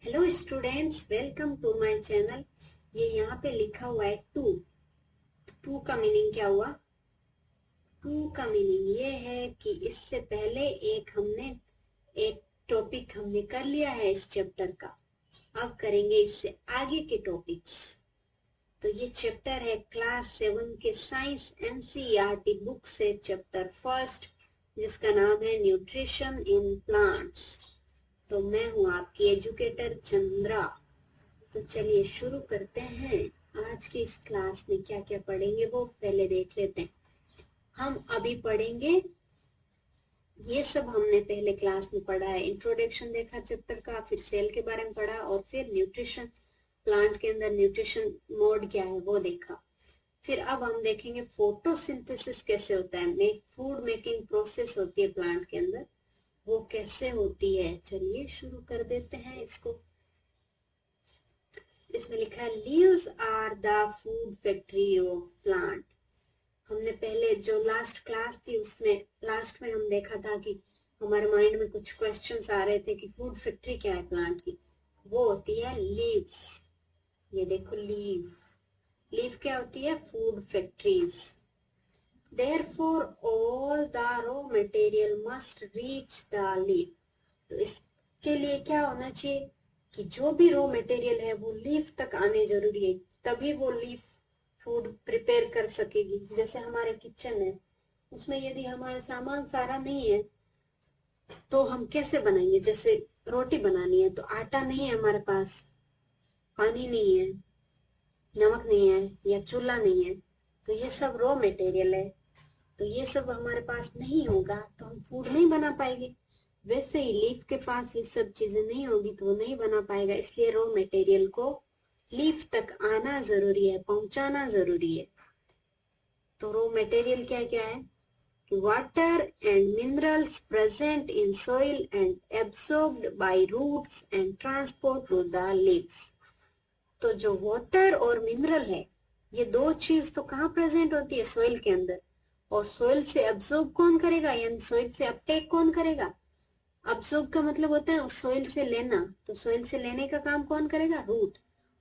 Hello students, welcome to my channel. ये यहाँ पे लिखा हुआ है टू का मीनिंग क्या हुआ? टू का मीनिंग ये है कि इससे पहले एक टॉपिक हमने कर लिया है इस चैप्टर का। अब करेंगे इससे आगे के टॉपिक्स। तो ये चैप्टर है क्लास 7 के साइंस एनसीईआरटी बुक से चैप्टर फर्स्ट, जिसका नाम है न्यूट्रिशन इन प्लांट्स। तो मैं हूँ आपकी एजुकेटर चंद्रा। तो चलिए शुरू करते हैं। आज की इस क्लास में क्या क्या पढ़ेंगे वो पहले देख लेते हैं। हम अभी पढ़ेंगे, ये सब हमने पहले क्लास में पढ़ा है। इंट्रोडक्शन देखा चैप्टर का, फिर सेल के बारे में पढ़ा और फिर न्यूट्रिशन, प्लांट के अंदर न्यूट्रिशन मोड क्या है वो देखा। फिर अब हम देखेंगे फोटोसिंथेसिस कैसे होता है, फूड मेकिंग प्रोसेस होती है प्लांट के अंदर, वो कैसे होती है। चलिए शुरू कर देते हैं इसको। इसमें लिखा है leaves are the food factory of plant. हमने पहले जो लास्ट क्लास थी उसमें लास्ट में हम देखा था कि हमारे माइंड में कुछ क्वेश्चंस आ रहे थे कि फूड फैक्ट्री क्या है प्लांट की। वो होती है लीव्स। ये देखो लीव क्या होती है? Food factories. Therefore all the raw material must reach the leaf। तो इसके लिए क्या होना चाहिए कि जो भी रॉ मटेरियल है वो लीफ तक आने जरूरी है, तभी वो लीफ फूड प्रिपेयर कर सकेगी। जैसे हमारे किचन है, उसमें यदि हमारा सामान सारा नहीं है तो हम कैसे बनाएंगे? जैसे रोटी बनानी है तो आटा नहीं है हमारे पास, पानी नहीं है, नमक नहीं है या चूल्हा नहीं है, तो ये सब रॉ मटेरियल है। तो ये सब हमारे पास नहीं होगा तो हम फूड नहीं बना पाएंगे। वैसे ही लीफ के पास ये सब चीजें नहीं होगी तो वो नहीं बना पाएगा। इसलिए रॉ मटेरियल को लीफ तक आना जरूरी है, पहुंचाना जरूरी है। तो रॉ मटेरियल क्या क्या है कि water and minerals present in soil and absorbed by roots and transport to the leaves. तो जो वाटर और मिनरल है, ये दो चीज तो कहाँ प्रेजेंट होती है? सॉइल के अंदर। और सॉइल से एब्सॉर्ब कौन करेगा, यानी सॉइल से अपटेक कौन करेगा? अब्सॉर्ब का मतलब होता है उस सॉइल से लेना, तो सॉइल से लेने का काम कौन करेगा? रूट।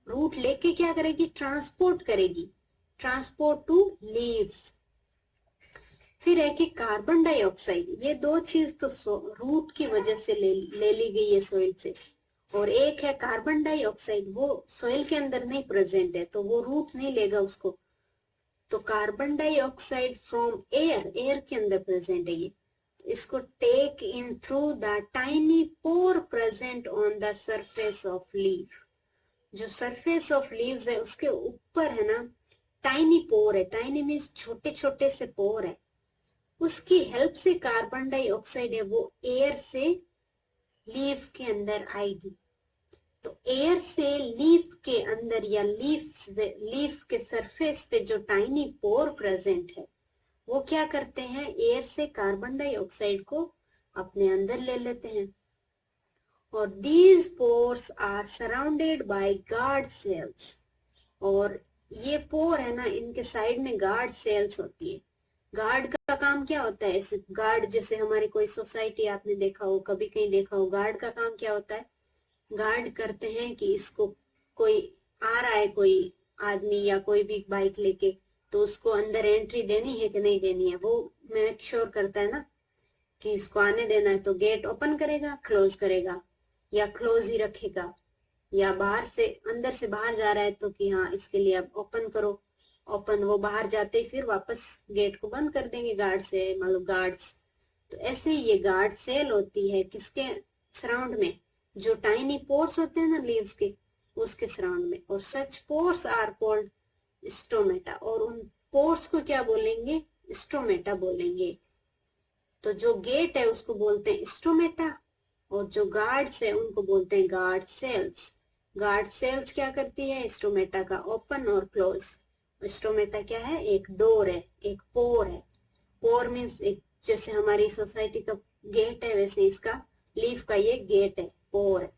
रूट लेके क्या करेगी? ट्रांसपोर्ट करेगी, ट्रांसपोर्ट टू लीव्स। फिर है कि कार्बन डाइऑक्साइड, ये दो चीज तो रूट की वजह से ले ली गई है सॉइल से। और एक है कार्बन डाइऑक्साइड, वो सॉइल के अंदर नहीं प्रेजेंट है तो वो रूट नहीं लेगा उसको। तो कार्बन डाइऑक्साइड फ्रॉम एयर के अंदर प्रेजेंट है ये। इसको take in through the tiny pore present on the surface of leaf. जो सरफेस ऑफ लीव्स है उसके ऊपर है ना टाइनी पोर है। टाइनी मीन्स छोटे छोटे से पोर है, उसकी हेल्प से कार्बन डाइऑक्साइड है वो एयर से लीफ के अंदर आएगी। तो एयर से लीफ के अंदर या लीफ के सरफेस पे जो टाइनी पोर प्रेजेंट है वो क्या करते हैं? एयर से कार्बन डाइऑक्साइड को अपने अंदर ले लेते हैं। और these pores are surrounded by guard cells. और ये पोर है ना, इनके साइड में गार्ड सेल्स होती है। गार्ड का काम क्या होता है? गार्ड जैसे हमारी कोई सोसाइटी आपने देखा हो, कभी कहीं देखा हो, गार्ड का काम क्या होता है? गार्ड करते हैं कि इसको कोई आ रहा है, कोई आदमी या कोई भी बाइक लेके, तो उसको अंदर एंट्री देनी है कि नहीं देनी है, वो मेक श्योर करता है ना कि इसको आने देना है। तो गेट ओपन करेगा, क्लोज करेगा, या क्लोज ही रखेगा, या बाहर से अंदर से बाहर जा रहा है तो कि हाँ इसके लिए आप ओपन करो। ओपन, वो बाहर जाते ही फिर वापस गेट को बंद कर देंगे गार्ड से, मतलब गार्ड्स। तो ऐसे ही ये गार्ड सेल होती है किसके सराउंड में? जो टाइनी पोर्स होते हैं ना लीव्स के, उसके सराउंड में। और सच पोर्स आर कॉल्ड स्टोमेटा। और उन पोर्स को क्या बोलेंगे? स्टोमेटा बोलेंगे। तो जो गेट है उसको बोलते हैं स्टोमेटा, और जो गार्ड्स है उनको बोलते हैं गार्ड सेल्स। गार्ड सेल्स क्या करती है? स्टोमेटा का ओपन और क्लोज। स्टोमेटा क्या है? एक डोर है, एक पोर है। पोर मीन्स एक, जैसे हमारी सोसाइटी का गेट है वैसे इसका लीफ का ये गेट है, पोर है।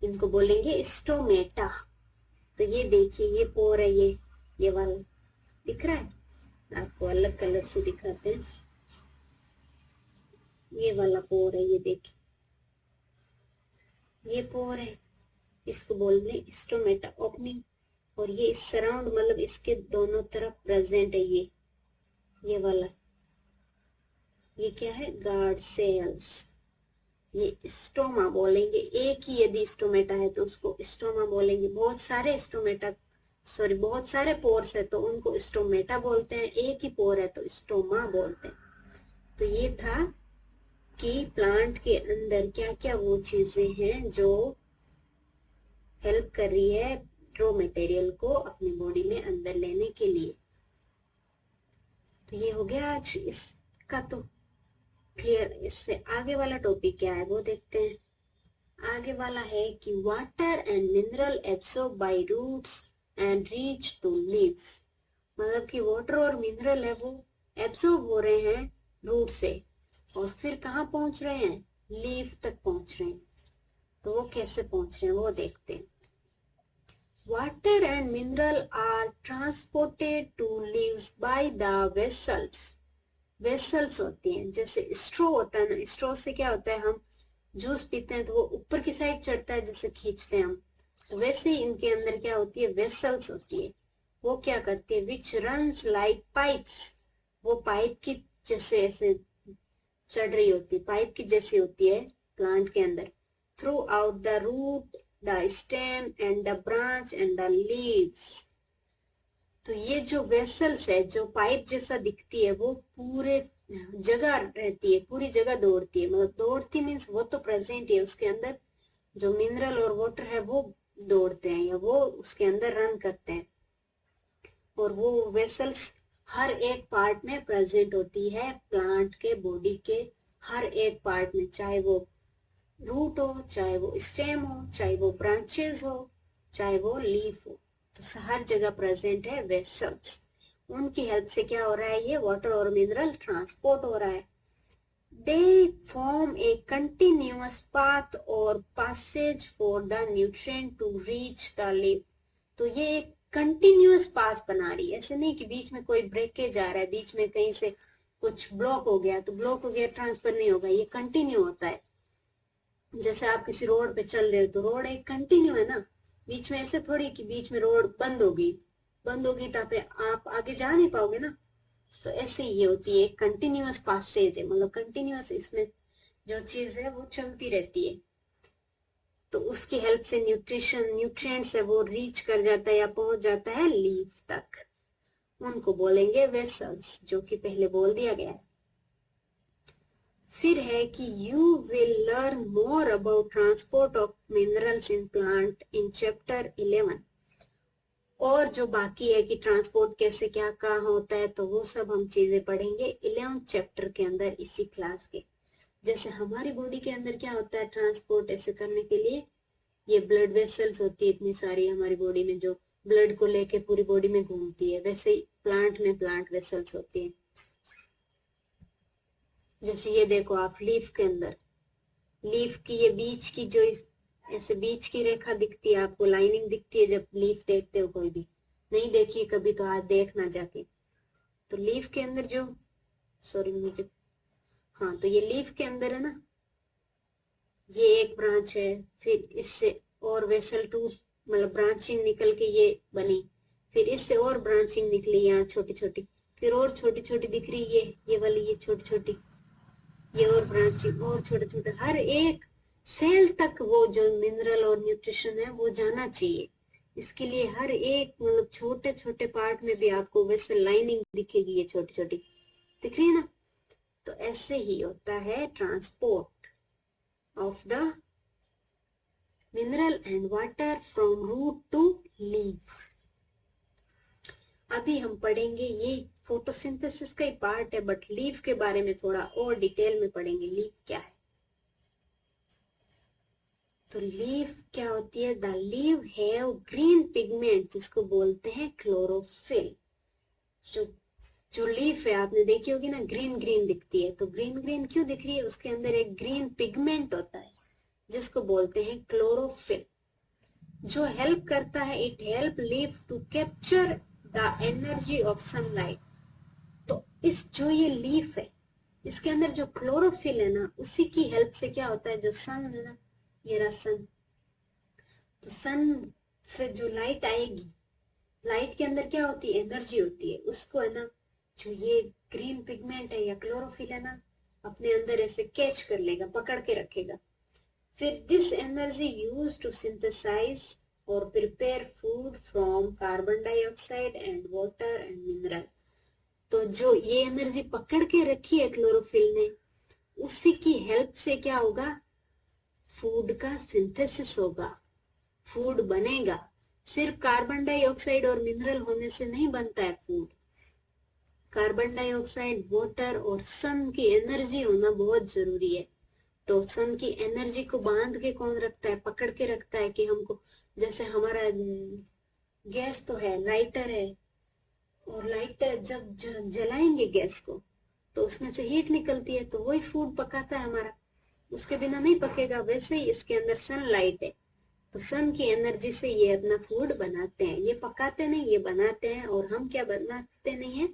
इनको बोलेंगे स्टोमेटा। तो ये देखिए ये पोर है, ये वाला दिख रहा है आपको? अलग कलर से दिखाते हैं। ये वाला पोर है, ये देखिए ये पोर है, इसको बोलते हैं स्टोमेटा ओपनिंग। और ये सराउंड मतलब इसके दोनों तरफ प्रेजेंट है ये वाला, ये क्या है, गार्ड सेल्स। ये स्टोमा बोलेंगे। एक ही यदि स्टोमेटा है तो उसको स्टोमा बोलेंगे। बहुत सारे स्टोमेटा, सॉरी बहुत सारे पोर्स है तो उनको स्टोमेटा बोलते हैं। एक ही पोर है तो स्टोमा बोलते हैं। तो ये था कि प्लांट के अंदर क्या क्या वो चीजें हैं जो हेल्प कर रही है रॉ मटेरियल को अपनी बॉडी में अंदर लेने के लिए। तो ये हो गया आज इसका तो क्लियर। इससे आगे वाला टॉपिक क्या है वो देखते हैं। आगे वाला है कि water and mineral absorb by roots and reach to leaves. मतलब कि वाटर और मिनरल है वो एब्सॉर्ब हो रहे हैं रूट से और फिर कहाँ पहुंच रहे हैं, लीफ तक पहुंच रहे हैं। तो वो कैसे पहुंच रहे हैं वो देखते हैं। Water and mineral are transported to leaves by the vessels. Vessels होती हैं, जैसे स्ट्रो होता है ना, स्ट्रो से क्या होता है, हम जूस पीते हैं तो वो ऊपर की साइड चढ़ता है जैसे खींचते हैं हम, तो वैसे ही इनके अंदर क्या होती है, वेसल्स होती है। वो क्या करती है, विच रन्स लाइक पाइप्स। वो पाइप की जैसे ऐसे चढ़ रही होती है, पाइप की जैसी होती है प्लांट के अंदर, throughout the root the stem and the branch and the leaves. तो ये जो वेसल्स है, जो पाइप जैसा दिखती है, वो पूरे जगह रहती है, पूरी जगह दौड़ती है। मतलब दौड़ती मीन्स वो तो प्रेजेंट है उसके अंदर, जो मिनरल और वाटर है वो दौड़ते हैं या वो उसके अंदर रन करते हैं। और वो वेसल्स हर एक पार्ट में प्रेजेंट होती है प्लांट के बॉडी के हर एक पार्ट में, चाहे वो रूट हो, चाहे वो स्टेम हो, चाहे वो ब्रांचेस हो, चाहे वो लीफ हो, तो हर जगह प्रेजेंट है वेसल्स। उनकी हेल्प से क्या हो रहा है, ये वाटर और मिनरल ट्रांसपोर्ट हो रहा है। They form a continuous path और passage for the nutrient to reach the leaf. तो ये एक कंटिन्यूअस पाथ बना रही है, ऐसे नहीं कि बीच में कोई ब्रेकेज आ रहा है, बीच में कहीं से कुछ ब्लॉक हो गया तो ब्लॉक हो गया, ट्रांसफर नहीं होगा, ये कंटिन्यू होता है। जैसे आप किसी रोड पे चल रहे हो तो रोड एक कंटिन्यू है ना, बीच में ऐसे थोड़ी कि बीच में रोड बंद होगी, बंद होगी तो आप आगे जा नहीं पाओगे ना। तो ऐसे ही ये होती है, कंटिन्यूअस पासेज है, मतलब कंटिन्यूअस इसमें जो चीज है वो चलती रहती है। तो उसकी हेल्प से न्यूट्रिएंट्स है वो रीच कर जाता है या पहुंच जाता है लीफ तक। उनको बोलेंगे वेसल्स, जो कि पहले बोल दिया गया है। फिर है कि you will learn more about transport of minerals in plant in chapter 11। और जो बाकी है कि ट्रांसपोर्ट कैसे क्या कहाँ होता है, तो वो सब हम चीजें पढ़ेंगे 11th चैप्टर के अंदर इसी क्लास के। जैसे हमारी बॉडी के अंदर क्या होता है ट्रांसपोर्ट ऐसे करने के लिए, ये ब्लड वेसल्स होती है इतनी सारी हमारी बॉडी में जो ब्लड को लेके पूरी बॉडी में घूमती है, वैसे ही प्लांट में प्लांट वेसल्स होती है। जैसे ये देखो आप लीफ के अंदर, लीफ की ये बीच की जो ऐसे बीच की रेखा दिखती है आपको, लाइनिंग दिखती है जब लीफ देखते हो, कोई भी नहीं देखी कभी तो आज देखना जाके। तो लीफ के अंदर जो, सॉरी मुझे, हाँ तो ये लीफ के अंदर है ना, ये एक ब्रांच है, फिर इससे और वेसल टू मतलब ब्रांचिंग निकल के ये बनी, फिर इससे और ब्रांचिंग निकली यहाँ छोटी छोटी, फिर और छोटी छोटी दिख रही ये वाली, ये छोटी छोटी, ये और ब्रांचिंग और छोटे छोटे, हर एक सेल तक वो जो मिनरल और न्यूट्रिशन है वो जाना चाहिए। इसके लिए हर एक मतलब छोटे छोटे पार्ट में भी आपको वैसे लाइनिंग दिखेगी, ये छोटी छोटी दिख रही है ना। तो ऐसे ही होता है transport of the mineral and water from root to leaf. अभी हम पढ़ेंगे, ये फोटोसिंथेसिस का ही पार्ट है बट लीफ के बारे में थोड़ा और डिटेल में पढ़ेंगे, लीफ क्या है। तो लीफ क्या होती है, the leave have green pigment जिसको बोलते हैं क्लोरोफिल। जो लीफ है आपने देखी होगी ना, ग्रीन ग्रीन दिखती है, तो ग्रीन ग्रीन क्यों दिख रही है, उसके अंदर एक ग्रीन पिगमेंट होता है जिसको बोलते हैं क्लोरोफिल, जो हेल्प करता है, it help leaf to capture the energy of sunlight. तो इस जो ये लीफ है इसके अंदर जो क्लोरोफिल है ना, उसी की हेल्प से क्या होता है, जो सन है ना, ये रहा सन, तो सन से जो लाइट आएगी, लाइट के अंदर क्या होती है, एनर्जी होती है, उसको है ना जो ये ग्रीन पिगमेंट है या क्लोरोफिल है ना, अपने अंदर ऐसे कैच कर लेगा, पकड़ के रखेगा। फिर this energy use to synthesise और prepare food from carbon dioxide and water and mineral. तो जो ये एनर्जी पकड़ के रखी है क्लोरोफिल ने, उसी की हेल्प से क्या होगा, फूड का सिंथेसिस होगा, फूड बनेगा। सिर्फ कार्बन डाइऑक्साइड और मिनरल होने से नहीं बनता है फूड। कार्बन डाइऑक्साइड, वाटर और सन की एनर्जी होना बहुत जरूरी है। तो सन की एनर्जी को बांध के कौन रखता है, पकड़ के रखता है कि हमको, जैसे हमारा गैस तो है, लाइटर है, और लाइटर जब जलाएंगे गैस को तो उसमें से हीट निकलती है, तो वही फूड पकाता है हमारा, उसके बिना नहीं पकेगा। वैसे ही इसके अंदर सनलाइट है, तो सन की एनर्जी से ये अपना फूड बनाते हैं। ये पकाते नहीं, ये बनाते हैं। और हम क्या बनाते नहीं है,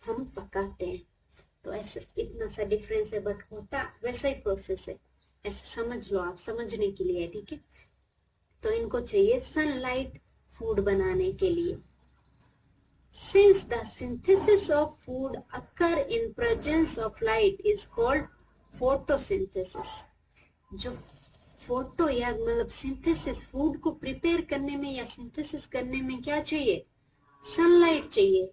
हम पकाते हैं। तो ऐसे इतना सा डिफरेंस है, बट होता वैसा ही प्रोसेस है, ऐसे समझ लो आप, समझने के लिए, ठीक है। तो इनको चाहिए सनलाइट फूड बनाने के लिए। Since the synthesis of food occur in presence of light is called photosynthesis. जो फोटो या मतलब सिंथेसिस, फूड को प्रिपेयर करने में या सिंथेसिस करने में क्या चाहिए, सनलाइट चाहिए।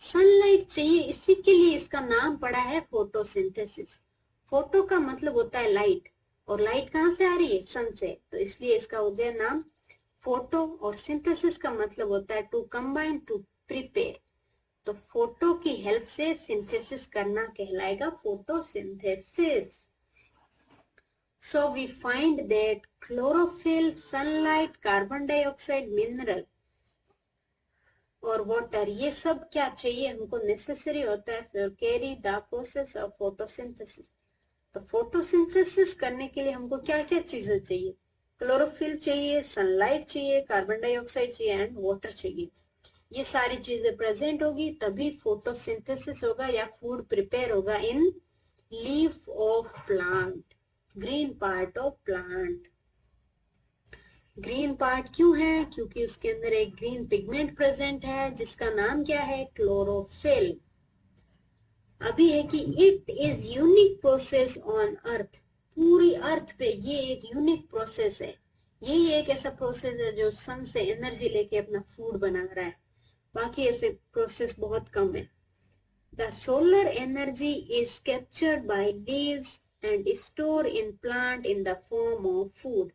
सनलाइट चाहिए, इसी के लिए इसका नाम पड़ा है फोटोसिंथेसिस। फोटो का मतलब होता है लाइट, और लाइट कहाँ से आ रही है, सन से, तो इसलिए इसका हो गया नाम फोटो। और सिंथेसिस का मतलब होता है टू कंबाइन, टू प्रिपेयर। तो फोटो की हेल्प से सिंथेसिस करना कहलाएगा photosynthesis. So we find that chlorophyll, sunlight, carbon dioxide, mineral और वाटर, ये सब क्या चाहिए हमको, नेसेसरी होता है for carry the process of photosynthesis. तो फोटोसिंथेसिस करने के लिए हमको क्या क्या चीजें चाहिए, क्लोरोफिल चाहिए, सनलाइट चाहिए, कार्बन डाइऑक्साइड चाहिए एंड वाटर चाहिए। ये सारी चीजें प्रेजेंट होगी तभी फोटोसिंथेसिस होगा या फूड प्रिपेयर होगा इन leaf of plant, green part of plant. Green part क्यों है, क्योंकि उसके अंदर एक ग्रीन पिगमेंट प्रेजेंट है जिसका नाम क्या है, क्लोरोफिल। अभी है कि it is unique process on earth, पूरी अर्थ पे ये एक यूनिक प्रोसेस है। यही एक ऐसा प्रोसेस है जो सन से एनर्जी लेके अपना फूड बना रहा है, बाकी ऐसे प्रोसेस बहुत कम है। The solar energy is captured by leaves and store in plant in the form of food.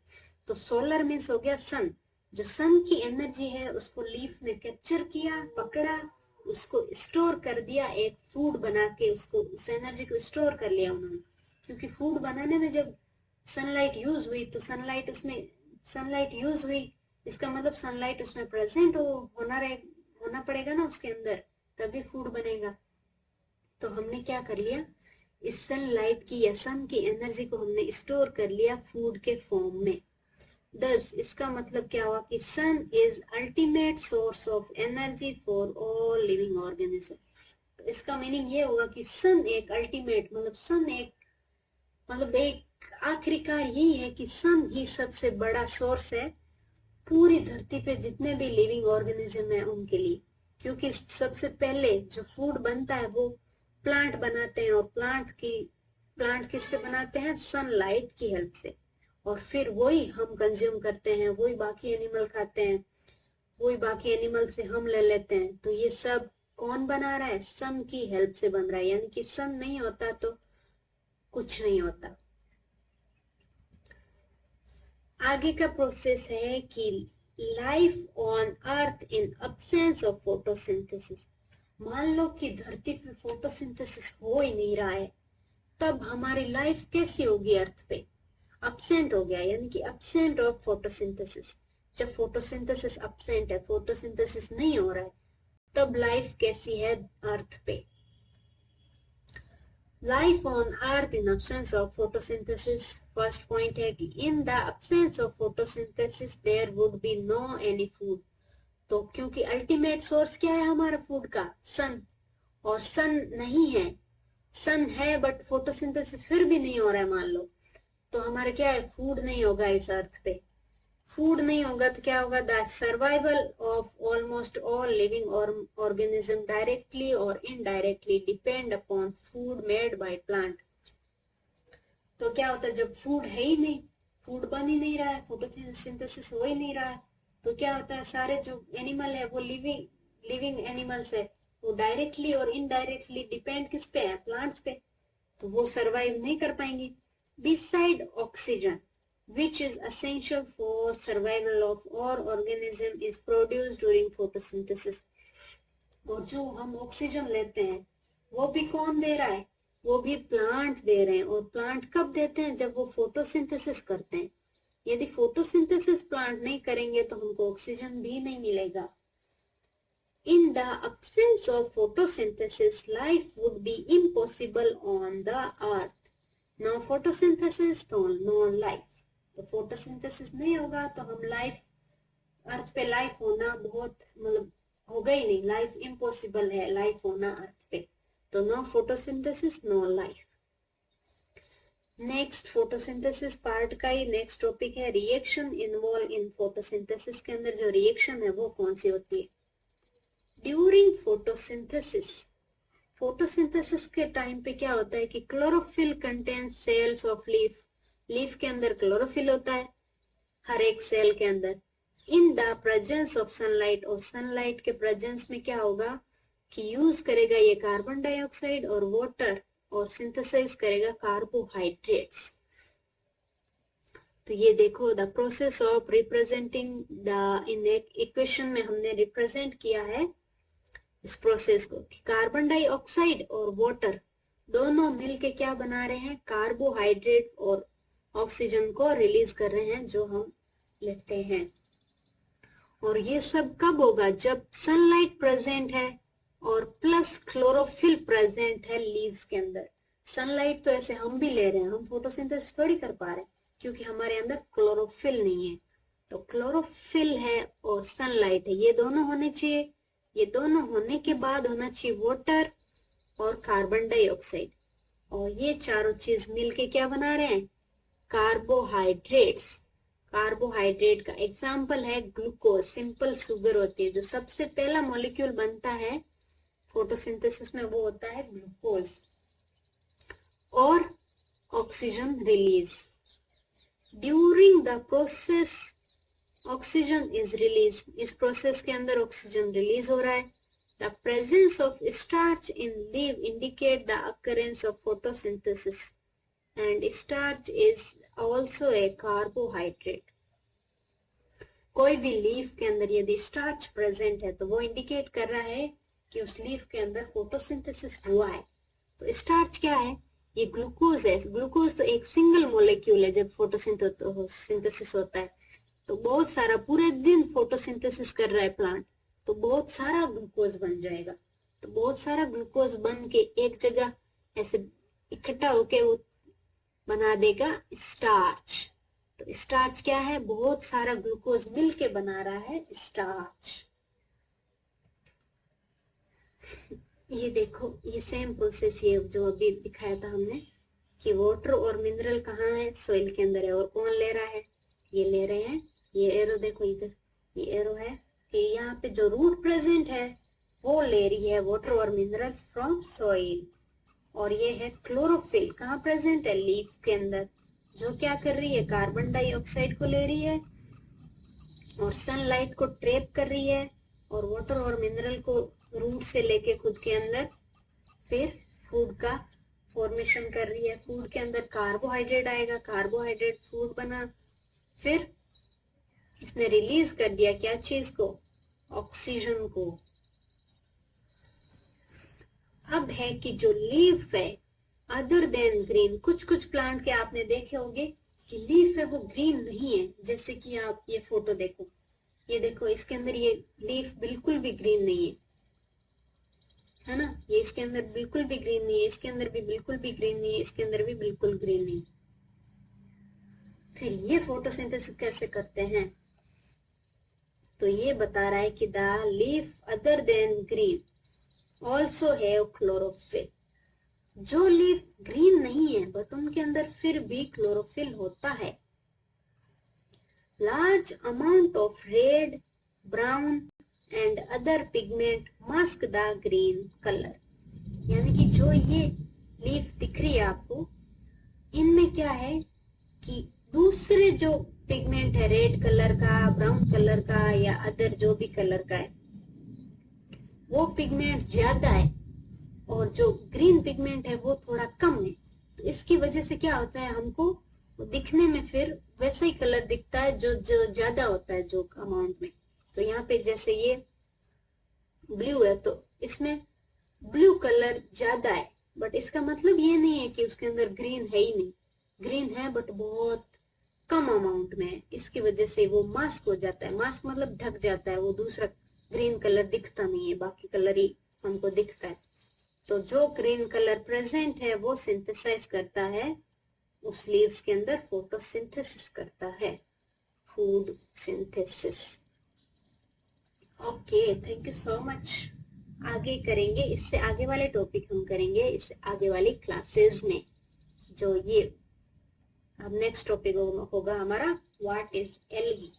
तो सोलर मीन्स हो गया सन, जो सन की एनर्जी है उसको लीफ ने कैप्चर किया, पकड़ा, उसको स्टोर कर दिया, एक फूड बना के उसको, उस एनर्जी को स्टोर कर लिया उन्होंने। क्योंकि फूड बनाने में जब सनलाइट यूज हुई तो सनलाइट उसमें, सनलाइट यूज हुई इसका मतलब सनलाइट उसमें प्रेजेंट होना पड़ेगा ना उसके अंदर, तभी फूड बनेगा। तो हमने क्या कर लिया, इस सनलाइट की या सन की एनर्जी को हमने स्टोर कर लिया फूड के फॉर्म में। दस इसका मतलब क्या हुआ कि sun is ultimate source of energy for all living organism. तो इसका मीनिंग ये होगा कि सन एक अल्टीमेट, मतलब सन एक, मतलब एक आखिरकार यही है कि सन ही सबसे बड़ा सोर्स है पूरी धरती पे जितने भी लिविंग ऑर्गेनिज्म है उनके लिए। क्योंकि सबसे पहले जो फूड बनता है वो प्लांट बनाते हैं, और प्लांट किससे बनाते हैं, सनलाइट की हेल्प से। और फिर वही हम कंज्यूम करते हैं, वही बाकी एनिमल खाते हैं, वही बाकी एनिमल से हम ले लेते हैं। तो ये सब कौन बना रहा है, सन की हेल्प से बन रहा है। यानी कि सन नहीं होता तो कुछ नहीं होता। आगे का प्रोसेस है कि life on earth in absence of photosynthesis. मान लो कि धरती पे फोटोसिंथेसिस हो ही नहीं रहा है, तब हमारी लाइफ कैसी होगी अर्थ पे, अब्सेंट हो गया, यानी कि अब्सेंट ऑफ फोटोसिंथेसिस। जब फोटोसिंथेसिस अब्सेंट है, फोटोसिंथेसिस नहीं हो रहा है, तब लाइफ कैसी है अर्थ पे। Life on earth in absence of photosynthesis, first point है कि in the absence of photosynthesis there would be no any food. तो क्योंकि अल्टीमेट सोर्स क्या है हमारा फूड का, सन, और सन नहीं है, सन है बट फोटोसिंथेसिस फिर भी नहीं हो रहा है मान लो, तो हमारा क्या है, फूड नहीं होगा इस अर्थ पे। फूड नहीं होगा तो क्या होगा? The survival of almost all living organism directly और indirectly depend upon food made by plant. तो क्या होता है, जब फूड है ही नहीं, फूड बन ही नहीं रहा है, फोटोसिंथेसिस हो ही नहीं रहा है, तो क्या होता है, सारे जो एनिमल है वो लिविंग एनिमल्स है, वो डायरेक्टली और इनडायरेक्टली डिपेंड किस पे है? प्लांट्स पे। तो वो सरवाइव नहीं कर पाएंगे। Beside oxygen which is essential for survival of all organism is produced during photosynthesis। और जो हम ऑक्सीजन लेते हैं वो भी कौन दे रहा है? वो भी प्लांट दे रहे हैं। और प्लांट कब देते हैं? जब वो फोटोसिंथेसिस करते हैं। यदि फोटोसिंथेसिस प्लांट नहीं करेंगे तो हमको ऑक्सीजन भी नहीं मिलेगा। In the absence of photosynthesis, life would be impossible on the earth। No photosynthesis, no life। तो फोटोसिंथेसिस नहीं होगा तो हम अर्थ पे लाइफ होना बहुत मतलब होगा ही नहीं, लाइफ इम्पॉसिबल है लाइफ होना अर्थ पे। तो no photosynthesis no life. Next photosynthesis part का ही नेक्स्ट टॉपिक है रिएक्शन इन्वॉल्व इन फोटोसिंथेसिस। के अंदर जो रिएक्शन है वो कौन सी होती है? ड्यूरिंग फोटोसिंथेसिस के टाइम पे क्या होता है कि chlorophyll contains cells of leaf के अंदर क्लोरोफिल होता है हर एक सेल के अंदर। In the presence of sunlight, और सनलाइट के प्रेजेंस में क्या होगा कि यूज करेगा ये कार्बन डाइऑक्साइड और वाटर और सिंथेसाइज करेगा कार्बोहाइड्रेट्स। तो ये देखो the process of representing the in equation में हमने रिप्रेजेंट किया है इस प्रोसेस को। कार्बन डाइऑक्साइड और वाटर दोनों मिलके क्या बना रहे हैं? कार्बोहाइड्रेट और ऑक्सीजन को रिलीज कर रहे हैं जो हम लेते हैं। और ये सब कब होगा? जब सनलाइट प्रेजेंट है और प्लस क्लोरोफिल प्रेजेंट है लीव्स के अंदर। सनलाइट तो ऐसे हम भी ले रहे हैं, हम फोटोसिंथेसिस थोड़ी कर पा रहे हैं क्योंकि हमारे अंदर क्लोरोफिल नहीं है। तो क्लोरोफिल है और सनलाइट है, ये दोनों होने चाहिए। ये दोनों होने के बाद होना चाहिए वाटर और कार्बन डाइऑक्साइड। और ये चारों चीज मिलके क्या बना रहे हैं? कार्बोहाइड्रेट्स। कार्बोहाइड्रेट का एग्जाम्पल है ग्लूकोज। सिंपल शुगर होती है, जो सबसे पहला मॉलिक्यूल बनता है फोटोसिंथेसिस में वो होता है ग्लूकोज। और oxygen release. During the process oxygen is release. इस प्रोसेस के अंदर ऑक्सीजन रिलीज हो रहा है। The presence of starch in leave indicate the occurrence of photosynthesis and starch is also a carbohydrate। कोई भी लीफ के अंदर यदि स्टार्च प्रेजेंट है तो वो इंडिकेट कर रहा है कि उस लीफ के अंदर फोटोसिंथेसिस हुआ है। तो स्टार्च क्या है? ये ग्लूकोज है। ग्लूकोज तो एक सिंगल मॉलिक्यूल है। जब फोटोसिंथेसिस होता है तो बहुत सारा, पूरे दिन फोटोसिंथेसिस कर रहा है प्लांट तो बहुत सारा ग्लूकोज बन जाएगा। तो बहुत सारा ग्लूकोज बन के एक जगह ऐसे इकट्ठा होके वो बना देगा स्टार्च। तो स्टार्च क्या है? बहुत सारा ग्लूकोज मिलके बना रहा है स्टार्च। ये देखो ये सेम प्रोसेस, ये जो अभी दिखाया था हमने कि वाटर और मिनरल कहाँ है? सॉइल के अंदर है। और कौन ले रहा है? ये ले रहे हैं। ये एरो देखो इधर, ये एरो है कि यहाँ पे जो रूट प्रेजेंट है वो ले रही है वाटर और मिनरल्स फ्रॉम सॉइल। और ये है क्लोरोफिल, कहाँ प्रेजेंट है? लीफ के अंदर, जो क्या कर रही है? कार्बन डाइऑक्साइड को ले रही है और सनलाइट को ट्रैप कर रही है और वाटर और मिनरल को रूट से लेके खुद के अंदर फिर फूड का फॉर्मेशन कर रही है। फूड के अंदर कार्बोहाइड्रेट आएगा, कार्बोहाइड्रेट फूड बना, फिर इसने रिलीज कर दिया क्या चीज को? ऑक्सीजन को। अब है कि जो लीफ है अदर देन ग्रीन, कुछ कुछ प्लांट के आपने देखे होंगे कि लीफ है वो ग्रीन नहीं है। जैसे कि आप ये फोटो देखो, ये देखो इसके अंदर ये लीफ बिल्कुल भी ग्रीन नहीं है ना? ये इसके अंदर बिल्कुल भी ग्रीन नहीं है, इसके अंदर भी बिल्कुल भी ग्रीन नहीं है, इसके अंदर भी बिल्कुल ग्रीन नहीं। फिर ये फोटोसिंथेसिस कैसे करते हैं? तो ये बता रहा है कि the leaf other than green also have chlorophyll. जो लीफ ग्रीन नहीं है बट उनके अंदर फिर भी क्लोरोफिल होता है। large amount of red, brown and other pigment mask the green color. यानी कि जो ये लीफ दिख रही है आपको, इनमें क्या है कि दूसरे जो पिगमेंट है रेड कलर का, ब्राउन कलर का या अदर जो भी कलर का है, वो पिगमेंट ज्यादा है और जो ग्रीन पिगमेंट है वो थोड़ा कम है। तो इसकी वजह से क्या होता है, हमको दिखने में फिर वैसा ही कलर दिखता है जो ज्यादा होता है जो अमाउंट में। तो यहाँ पे जैसे ये ब्लू है तो इसमें ब्लू कलर ज्यादा है, बट इसका मतलब ये नहीं है कि उसके अंदर ग्रीन है ही नहीं, ग्रीन है बट बहुत कम अमाउंट में है। इसकी वजह से वो मास्क हो जाता है। मास्क मतलब ढक जाता है, वो दूसरा ग्रीन कलर दिखता नहीं है, बाकी कलर ही हमको दिखता है। तो जो ग्रीन कलर प्रेजेंट है वो सिंथेसाइज करता है उस लीव्स के अंदर, फोटोसिंथेसिस करता है, food synthesis. Okay, thank you so much. आगे करेंगे, इससे आगे वाले टॉपिक हम करेंगे इससे आगे वाली क्लासेस में। जो ये अब नेक्स्ट टॉपिक होगा हमारा व्हाट इज एल्गी।